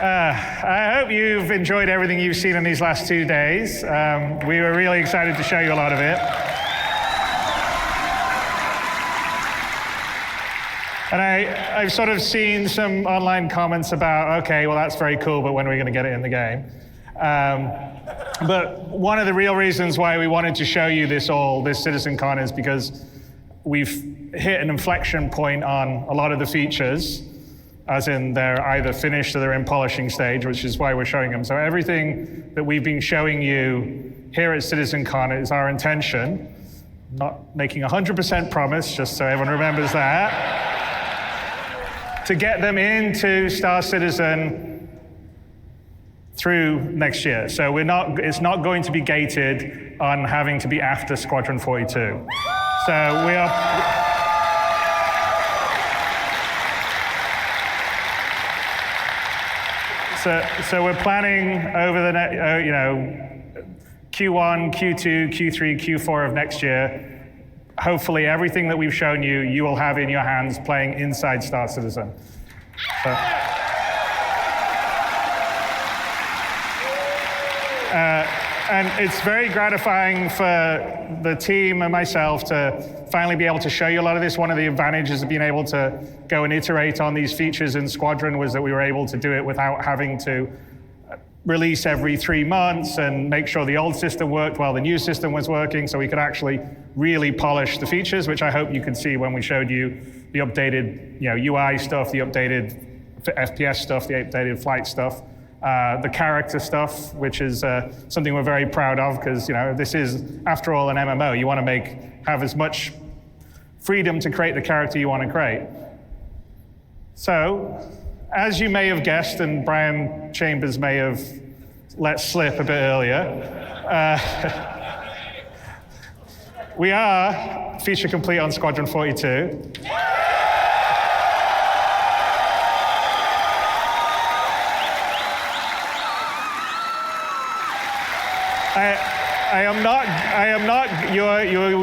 I hope you've enjoyed everything you've seen in these last 2 days. We were really excited to show you a lot of it. And I've sort of seen some online comments about, okay, well, that's very cool, but when are we going to get it in the game? But one of the real reasons why we wanted to show you this CitizenCon is because we've hit an inflection point on a lot of the features, as in they're either finished or they're in polishing stage, which is why we're showing them. So everything that we've been showing you here at CitizenCon is our intention, not making 100% promise, just so everyone remembers that, to get them into Star Citizen through next year. So it's not going to be gated on having to be after Squadron 42. So we are... So we're planning over the Q1, Q2, Q3, Q4 of next year. Hopefully, everything that we've shown you, you will have in your hands playing inside Star Citizen. So, and it's very gratifying for the team and myself to finally be able to show you a lot of this. One of the advantages of being able to go and iterate on these features in Squadron was that we were able to do it without having to release every 3 months and make sure the old system worked while the new system was working, so we could actually really polish the features, which I hope you could see when we showed you the updated UI stuff, the updated FPS stuff, the updated flight stuff. The character stuff, which is something we're very proud of, because this is, after all, an MMO. You want to have as much freedom to create the character you want to create. So, as you may have guessed, and Brian Chambers may have let slip a bit earlier, we are feature complete on Squadron 42.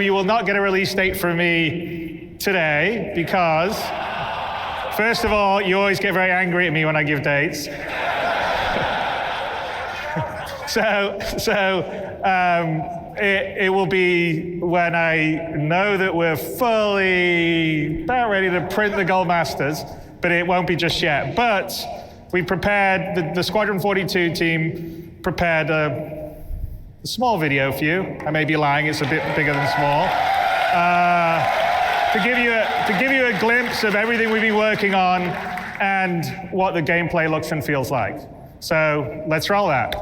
You will not get a release date from me today because, first of all, you always get very angry at me when I give dates. It will be when I know that we're fully about ready to print the Gold Masters, but it won't be just yet. But we prepared, the Squadron 42 team prepared a small video for you. I may be lying, it's a bit bigger than small. To give you a glimpse of everything we've been working on and what the gameplay looks and feels like. So let's roll that.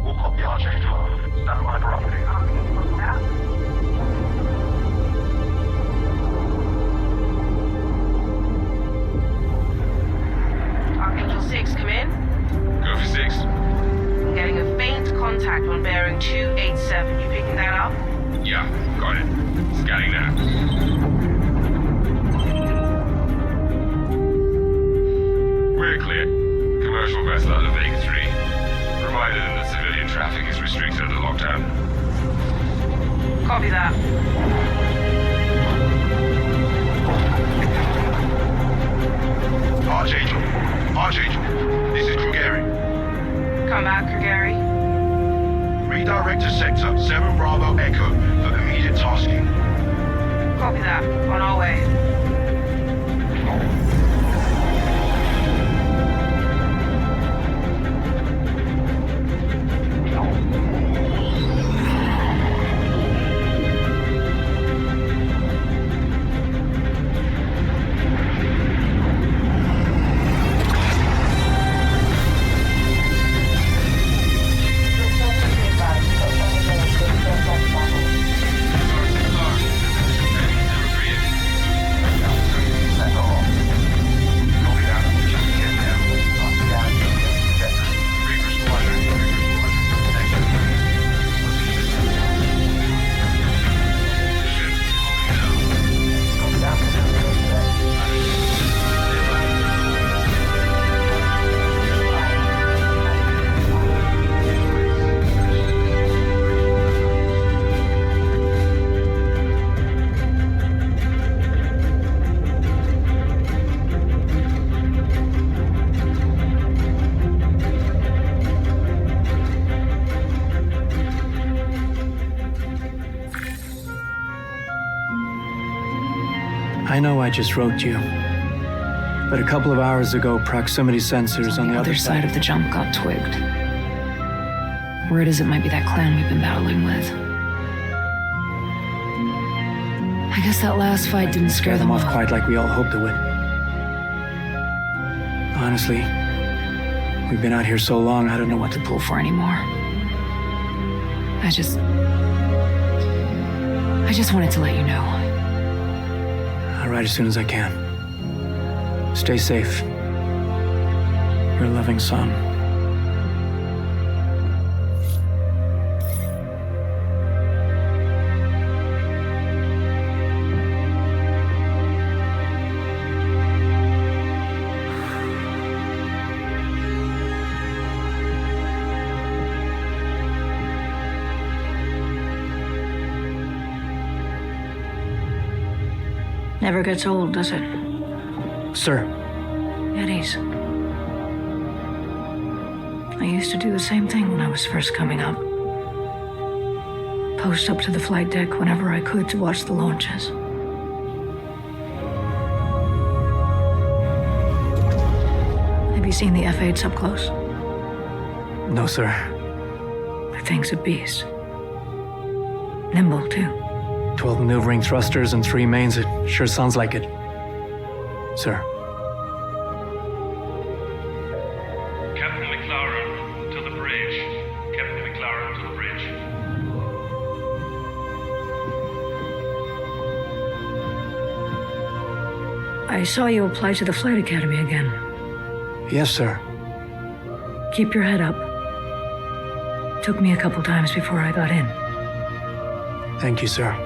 We'll copy our change order. Stand by for update. Archangel 6, come in. Go for 6. I'm getting a faint contact on bearing 287. You picking that up? Yeah, got it. Scanning now. We're clear. Commercial vessel out of Vega 3. Reminder that civilian traffic is restricted under lockdown. Copy that. Archangel, this is Krugeri. Come back, Krugeri. Redirect to sector 7 Bravo Echo for immediate tasking. Copy that. On our way. I know I just wrote you, but a couple of hours ago, proximity sensors on the other side of the jump got twigged. Word is it might be that clan we've been battling with. I guess that last fight didn't scare them off off quite like we all hoped it would. Honestly, we've been out here so long, I don't know what to pull for anymore. I just wanted to let you know. I'll write as soon as I can. Stay safe. Your loving son. Never gets old, does it? Sir. Eddies. I used to do the same thing when I was first coming up. Post up to the flight deck whenever I could to watch the launches. Have you seen the F-8s up close? No, sir. The thing's a beast. Nimble, too. 12 maneuvering thrusters and 3 mains. It sure sounds like it. Sir. Captain McLaren, to the bridge. Captain McLaren, to the bridge. I saw you apply to the Flight Academy again. Yes, sir. Keep your head up. Took me a couple times before I got in. Thank you, sir.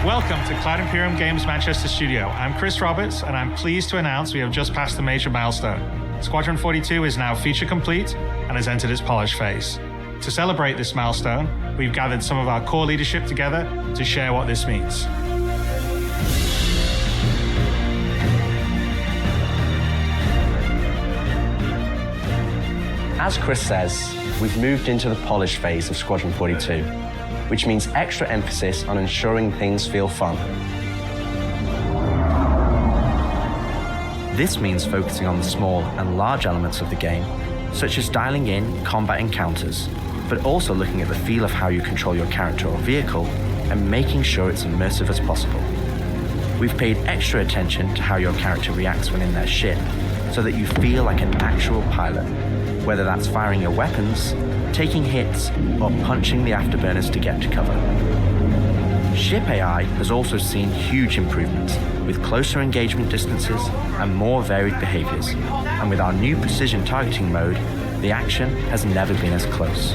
Welcome to Cloud Imperium Games Manchester Studio. I'm Chris Roberts, and I'm pleased to announce we have just passed a major milestone. Squadron 42 is now feature complete and has entered its polish phase. To celebrate this milestone, we've gathered some of our core leadership together to share what this means. As Chris says, we've moved into the polish phase of Squadron 42, which means extra emphasis on ensuring things feel fun. This means focusing on the small and large elements of the game, such as dialing in combat encounters, but also looking at the feel of how you control your character or vehicle and making sure it's immersive as possible. We've paid extra attention to how your character reacts when in their ship, so that you feel like an actual pilot, whether that's firing your weapons, taking hits, or punching the afterburners to get to cover. Ship AI has also seen huge improvements, with closer engagement distances and more varied behaviors. And with our new precision targeting mode, the action has never been as close.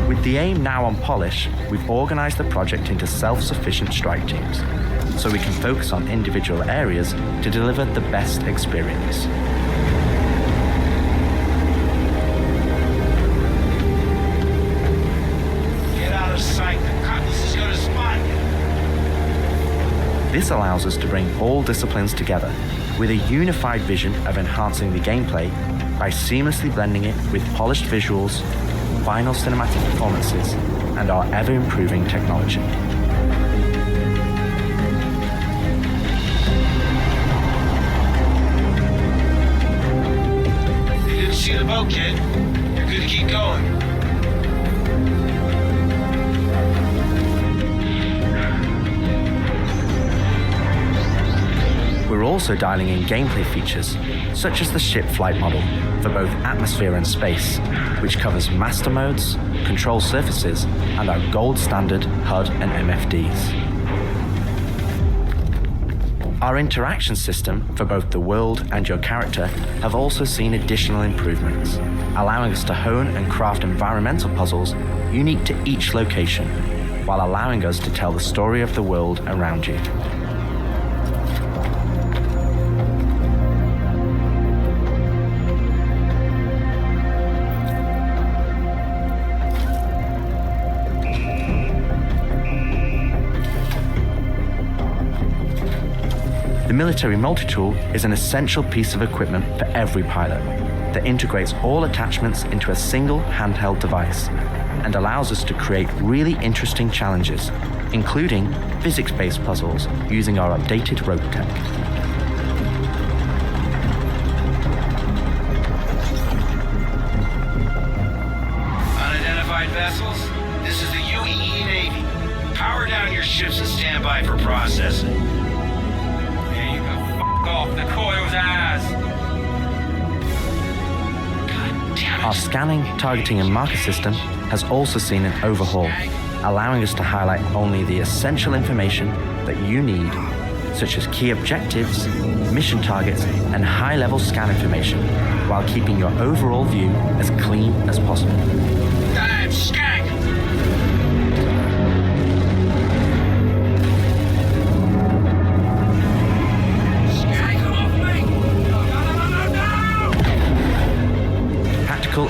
With the aim now on polish, we've organized the project into self-sufficient strike teams, so we can focus on individual areas to deliver the best experience. Get out of sight, the cutlass is gonna spot you. This allows us to bring all disciplines together with a unified vision of enhancing the gameplay by seamlessly blending it with polished visuals, final cinematic performances, and our ever-improving technology. See the boat, kid. You're good to keep going. We're also dialing in gameplay features, such as the ship flight model for both atmosphere and space, which covers master modes, control surfaces, and our gold standard HUD and MFDs. Our interaction system for both the world and your character have also seen additional improvements, allowing us to hone and craft environmental puzzles unique to each location, while allowing us to tell the story of the world around you. The military multi-tool is an essential piece of equipment for every pilot that integrates all attachments into a single handheld device and allows us to create really interesting challenges, including physics-based puzzles using our updated rope tech. Unidentified vessels, this is the UEE Navy. Power down your ships and stand by for processing. There you go. F*** off the coil's ass. Our scanning, targeting, and marker system has also seen an overhaul, allowing us to highlight only the essential information that you need, such as key objectives, mission targets, and high-level scan information, while keeping your overall view as clean as possible. Damn, skank!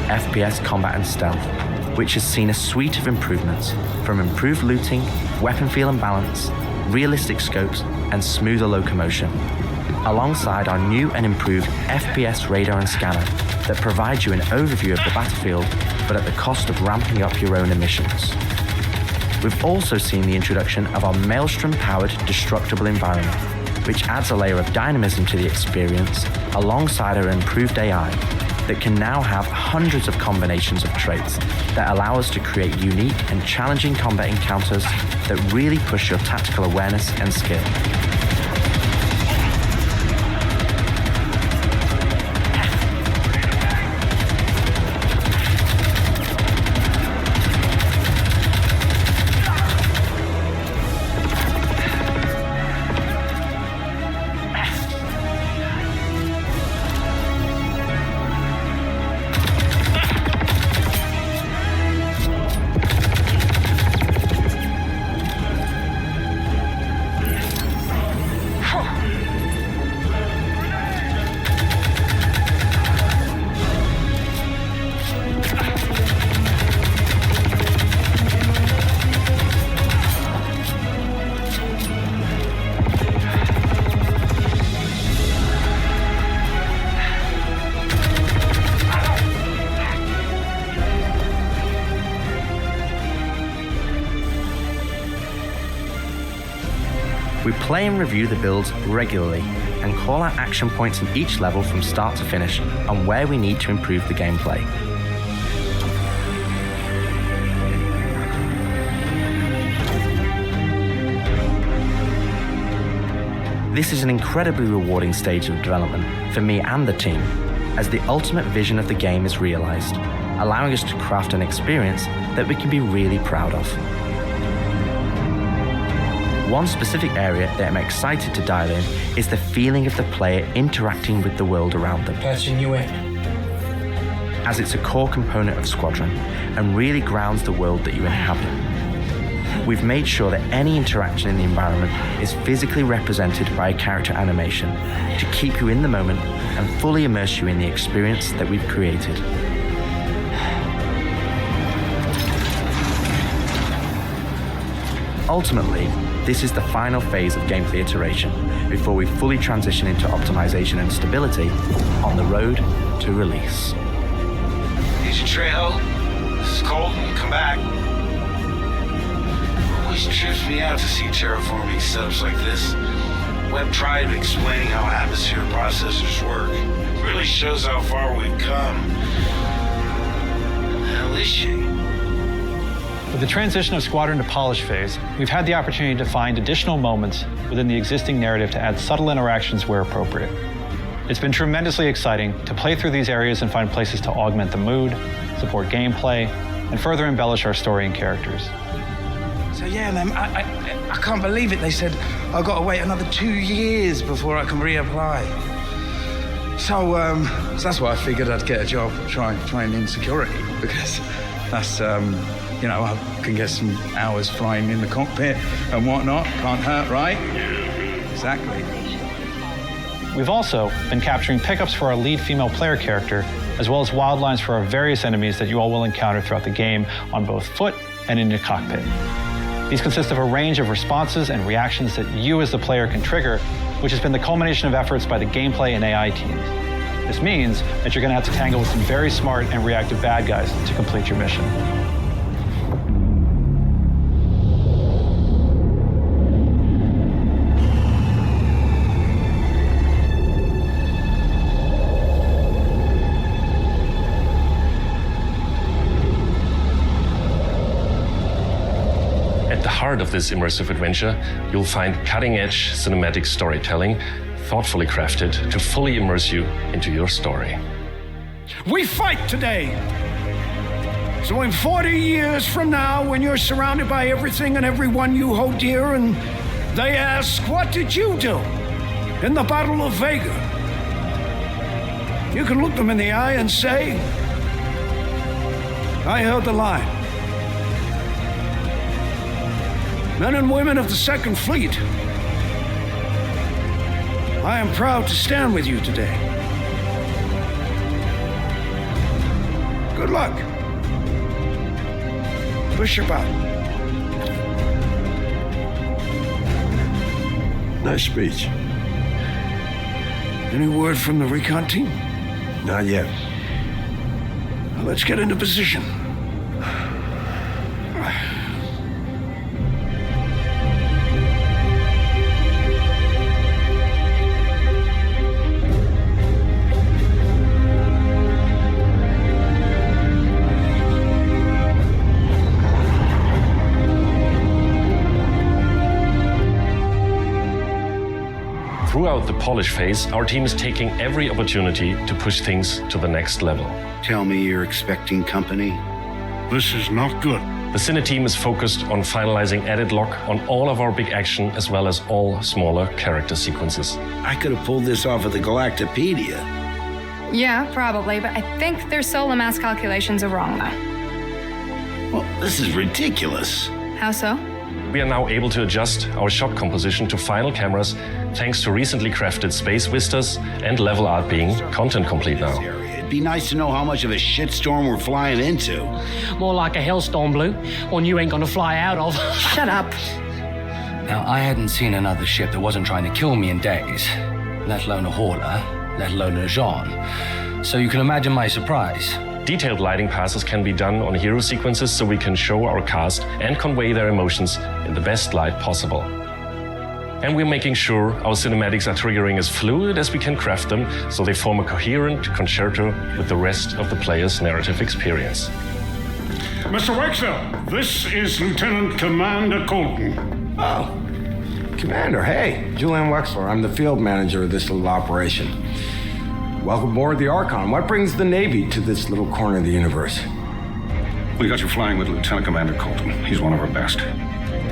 FPS combat and stealth, which has seen a suite of improvements, from improved looting, weapon feel and balance, realistic scopes, and smoother locomotion, alongside our new and improved FPS radar and scanner that provides you an overview of the battlefield, but at the cost of ramping up your own emissions. We've also seen the introduction of our Maelstrom-powered destructible environment, which adds a layer of dynamism to the experience, alongside our improved AI, that can now have hundreds of combinations of traits that allow us to create unique and challenging combat encounters that really push your tactical awareness and skill. We play and review the builds regularly and call out action points in each level from start to finish on where we need to improve the gameplay. This is an incredibly rewarding stage of development for me and the team, as the ultimate vision of the game is realized, allowing us to craft an experience that we can be really proud of. One specific area that I'm excited to dial in is the feeling of the player interacting with the world around them. Patching you in. As it's a core component of Squadron and really grounds the world that you inhabit. We've made sure that any interaction in the environment is physically represented by a character animation to keep you in the moment and fully immerse you in the experience that we've created. Ultimately, this is the final phase of gameplay iteration before we fully transition into optimization and stability on the road to release. Here's your Trejo. This is Colton. Come back. Always trips me out to see terraforming setups like this. Web tried explaining how atmosphere processors work. Really shows how far we've come. What the hell is she? With the transition of Squadron to polish phase, we've had the opportunity to find additional moments within the existing narrative to add subtle interactions where appropriate. It's been tremendously exciting to play through these areas and find places to augment the mood, support gameplay, and further embellish our story and characters. So yeah, man, I can't believe it. They said I've got to wait another 2 years before I can reapply. So that's why I figured I'd get a job trying in security, because that's You know, I can get some hours flying in the cockpit and whatnot. Can't hurt, right? Exactly. We've also been capturing pickups for our lead female player character, as well as wildlines for our various enemies that you all will encounter throughout the game on both foot and in your cockpit. These consist of a range of responses and reactions that you as the player can trigger, which has been the culmination of efforts by the gameplay and AI teams. This means that you're going to have to tangle with some very smart and reactive bad guys to complete your mission. At the heart of this immersive adventure, you'll find cutting-edge cinematic storytelling, thoughtfully crafted to fully immerse you into your story. We fight today. So in 40 years from now, when you're surrounded by everything and everyone you hold dear, and they ask, what did you do in the Battle of Vega? You can look them in the eye and say, I held the line. Men and women of the Second Fleet, I am proud to stand with you today. Good luck. Push your button. Nice speech. Any word from the recon team? Not yet. Well, let's get into position. Throughout the polish phase, our team is taking every opportunity to push things to the next level. Tell me you're expecting company? This is not good. The Cine team is focused on finalizing edit lock on all of our big action as well as all smaller character sequences. I could have pulled this off of the Galactopedia. Yeah, probably, but I think their solar mass calculations are wrong, though. Well, this is ridiculous. How so? We are now able to adjust our shot composition to final cameras thanks to recently crafted space vistas and level art being content complete now. It'd be nice to know how much of a shitstorm we're flying into. More like a hellstorm, Blue, one you ain't gonna fly out of. Shut up. Now, I hadn't seen another ship that wasn't trying to kill me in days, let alone a hauler, let alone a Jean. So you can imagine my surprise. Detailed lighting passes can be done on hero sequences so we can show our cast and convey their emotions in the best light possible. And we're making sure our cinematics are triggering as fluid as we can craft them so they form a coherent concerto with the rest of the player's narrative experience. Mr. Wexler, this is Lieutenant Commander Colton. Oh, Commander, hey. Julian Wexler, I'm the field manager of this little operation. Welcome aboard the Archon. What brings the Navy to this little corner of the universe? We got you flying with Lieutenant Commander Colton. He's one of our best.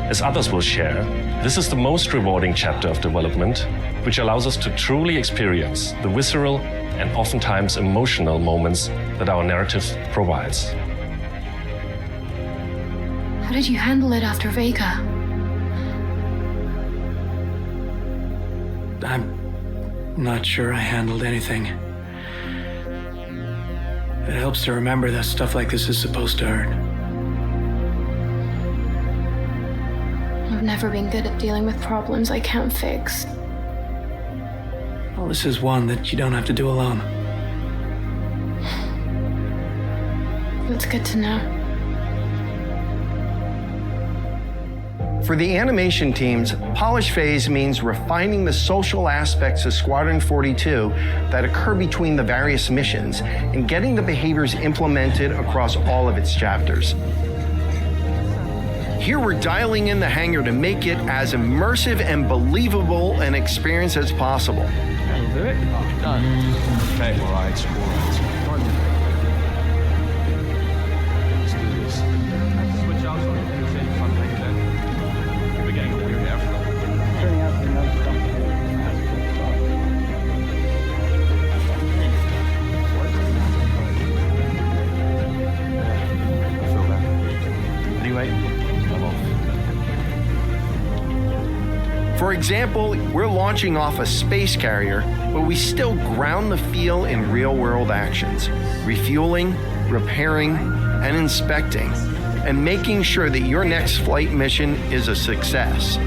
As others will share, this is the most rewarding chapter of development, which allows us to truly experience the visceral and oftentimes emotional moments that our narrative provides. How did you handle it after Vega? I'm not sure I handled anything. It helps to remember that stuff like this is supposed to hurt. I've never been good at dealing with problems I can't fix. Well, this is one that you don't have to do alone. That's good to know. For the animation teams, polish phase means refining the social aspects of Squadron 42 that occur between the various missions and getting the behaviors implemented across all of its chapters. Here we're dialing in the hangar to make it as immersive and believable an experience as possible. That'll do it. Done. Okay, all right. Let's do this. Switch out so you can say something like that. We're getting a weird airflow. Turning out the nose stuff. For example, we're launching off a space carrier, but we still ground the feel in real-world actions, refueling, repairing, and inspecting, and making sure that your next flight mission is a success.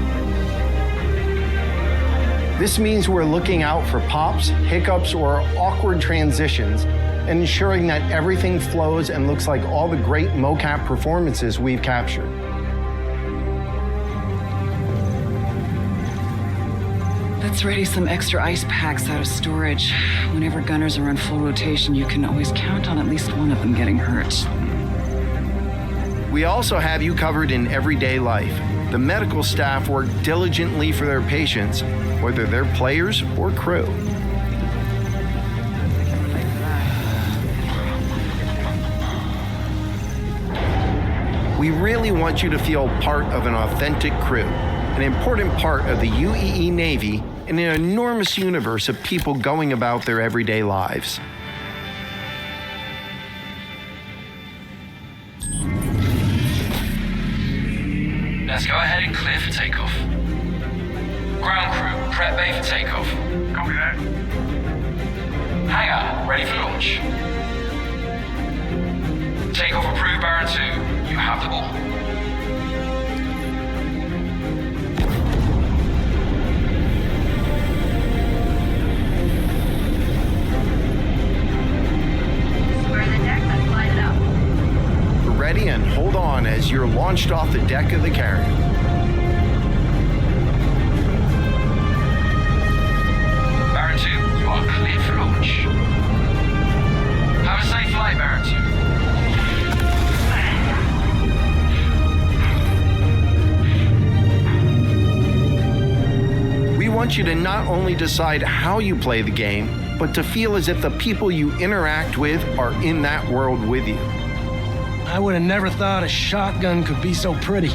This means we're looking out for pops, hiccups, or awkward transitions, and ensuring that everything flows and looks like all the great mocap performances we've captured. Let's ready some extra ice packs out of storage. Whenever gunners are on full rotation, you can always count on at least one of them getting hurt. We also have you covered in everyday life. The medical staff work diligently for their patients, whether they're players or crew. We really want you to feel part of an authentic crew, an important part of the UEE Navy in an enormous universe of people going about their everyday lives. Let's go ahead and clear for takeoff. Ground crew, prep bay for takeoff. Copy that. Hangar, ready for launch. Takeoff approved, Baron 2. You have the ball. Ready and hold on as you're launched off the deck of the carrier. Baron 2, you are cleared for launch. Have a safe flight, Baron 2. We want you to not only decide how you play the game, but to feel as if the people you interact with are in that world with you. I would have never thought a shotgun could be so pretty.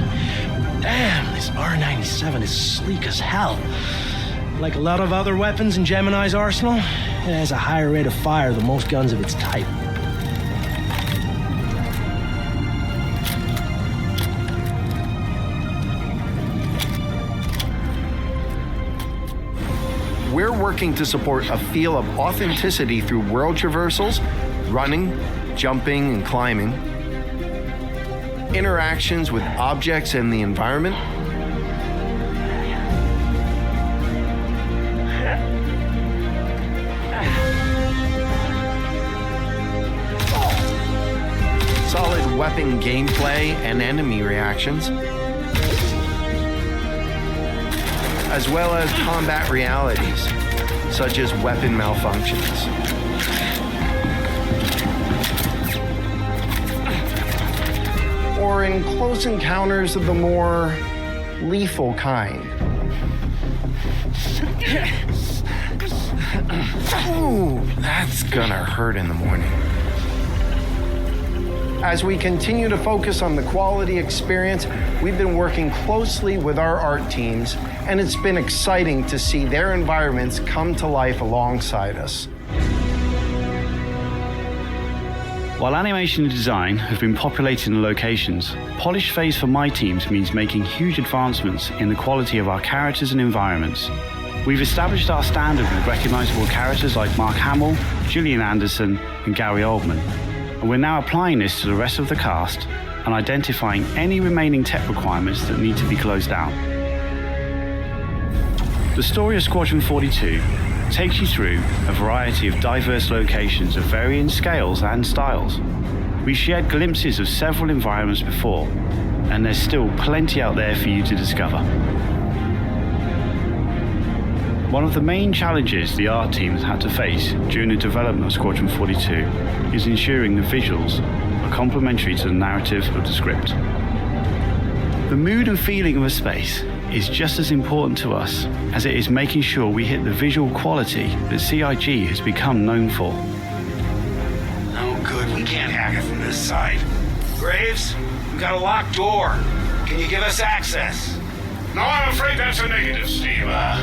Damn, this R97 is sleek as hell. Like a lot of other weapons in Gemini's arsenal, it has a higher rate of fire than most guns of its type. We're working to support a feel of authenticity through world traversals, running, jumping, and climbing, interactions with objects and the environment, solid weapon gameplay and enemy reactions, as well as combat realities, such as weapon malfunctions. Or in close encounters of the more lethal kind. Ooh, that's gonna hurt in the morning. As we continue to focus on the quality experience, we've been working closely with our art teams, and it's been exciting to see their environments come to life alongside us. While animation and design have been populating the locations, polish phase for my teams means making huge advancements in the quality of our characters and environments. We've established our standard with recognizable characters like Mark Hamill, Gillian Anderson, and Gary Oldman, and we're now applying this to the rest of the cast and identifying any remaining tech requirements that need to be closed out. The story of Squadron 42 takes you through a variety of diverse locations of varying scales and styles. We shared glimpses of several environments before, and there's still plenty out there for you to discover. One of the main challenges the art teams had to face during the development of Squadron 42 is ensuring the visuals are complementary to the narrative of the script. The mood and feeling of a space is just as important to us as it is making sure we hit the visual quality that CIG has become known for. No good, we can't hack it from this side. Graves, we got a locked door. Can you give us access? No, I'm afraid that's a negative, Steve. I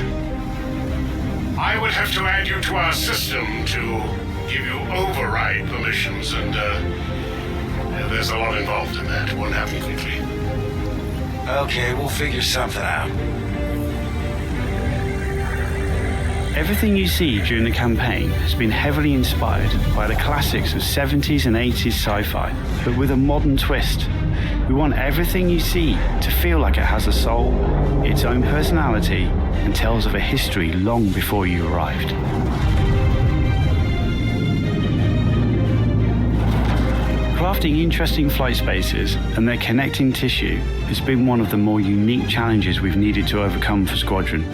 would have to add you to our system to give you override permissions, and there's a lot involved in that. It won't happen quickly. Okay, we'll figure something out. Everything you see during the campaign has been heavily inspired by the classics of 70s and 80s sci-fi, but with a modern twist. We want everything you see to feel like it has a soul, its own personality, and tells of a history long before you arrived. Crafting interesting flight spaces and their connecting tissue has been one of the more unique challenges we've needed to overcome for Squadron.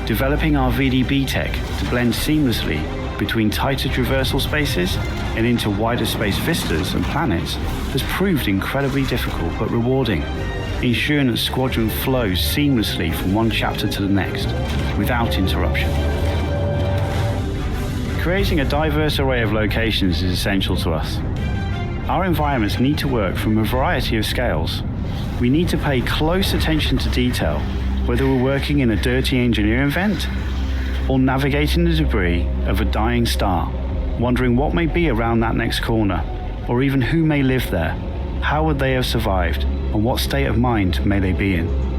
Developing our VDB tech to blend seamlessly between tighter traversal spaces and into wider space vistas and planets has proved incredibly difficult but rewarding, ensuring that Squadron flows seamlessly from one chapter to the next, without interruption. Creating a diverse array of locations is essential to us. Our environments need to work from a variety of scales. We need to pay close attention to detail, whether we're working in a dirty engineering vent or navigating the debris of a dying star, wondering what may be around that next corner, or even who may live there, how would they have survived, and what state of mind may they be in.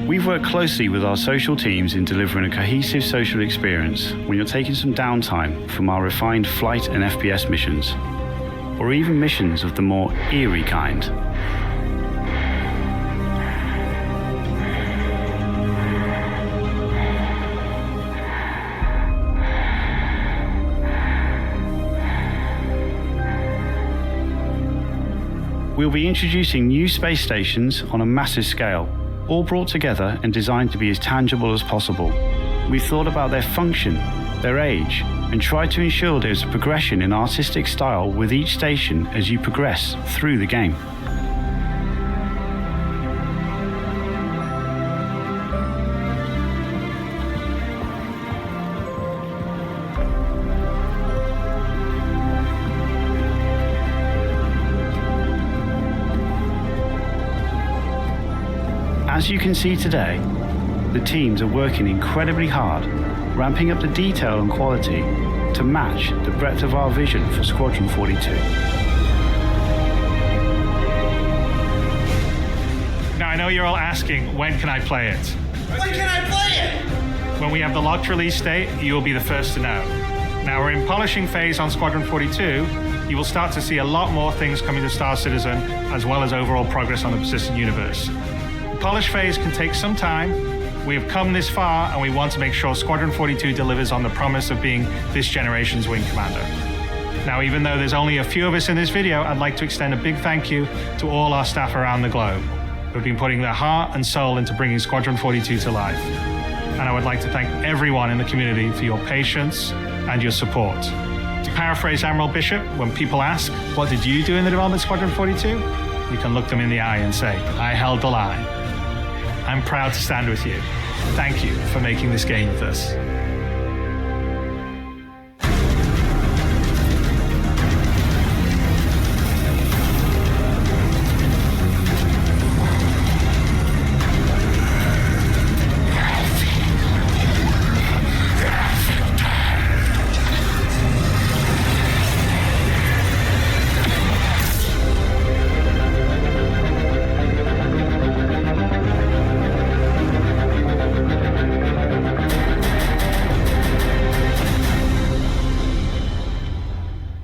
We've worked closely with our social teams in delivering a cohesive social experience when you're taking some downtime from our refined flight and FPS missions, or even missions of the more eerie kind. We'll be introducing new space stations on a massive scale, all brought together and designed to be as tangible as possible. We've thought about their function, their age, and tried to ensure there's a progression in artistic style with each station as you progress through the game. As you can see today, the teams are working incredibly hard, ramping up the detail and quality to match the breadth of our vision for Squadron 42. Now, I know you're all asking, when can I play it? When can I play it? When we have the locked release date, you will be the first to know. Now, we're in polishing phase on Squadron 42. You will start to see a lot more things coming to Star Citizen, as well as overall progress on the persistent universe. The polish phase can take some time. We have come this far, and we want to make sure Squadron 42 delivers on the promise of being this generation's wing commander. Now, even though there's only a few of us in this video, I'd like to extend a big thank you to all our staff around the globe who've been putting their heart and soul into bringing Squadron 42 to life. And I would like to thank everyone in the community for your patience and your support. To paraphrase Admiral Bishop, when people ask, what did you do in the development of Squadron 42? You can look them in the eye and say, I held the line. I'm proud to stand with you. Thank you for making this game with us.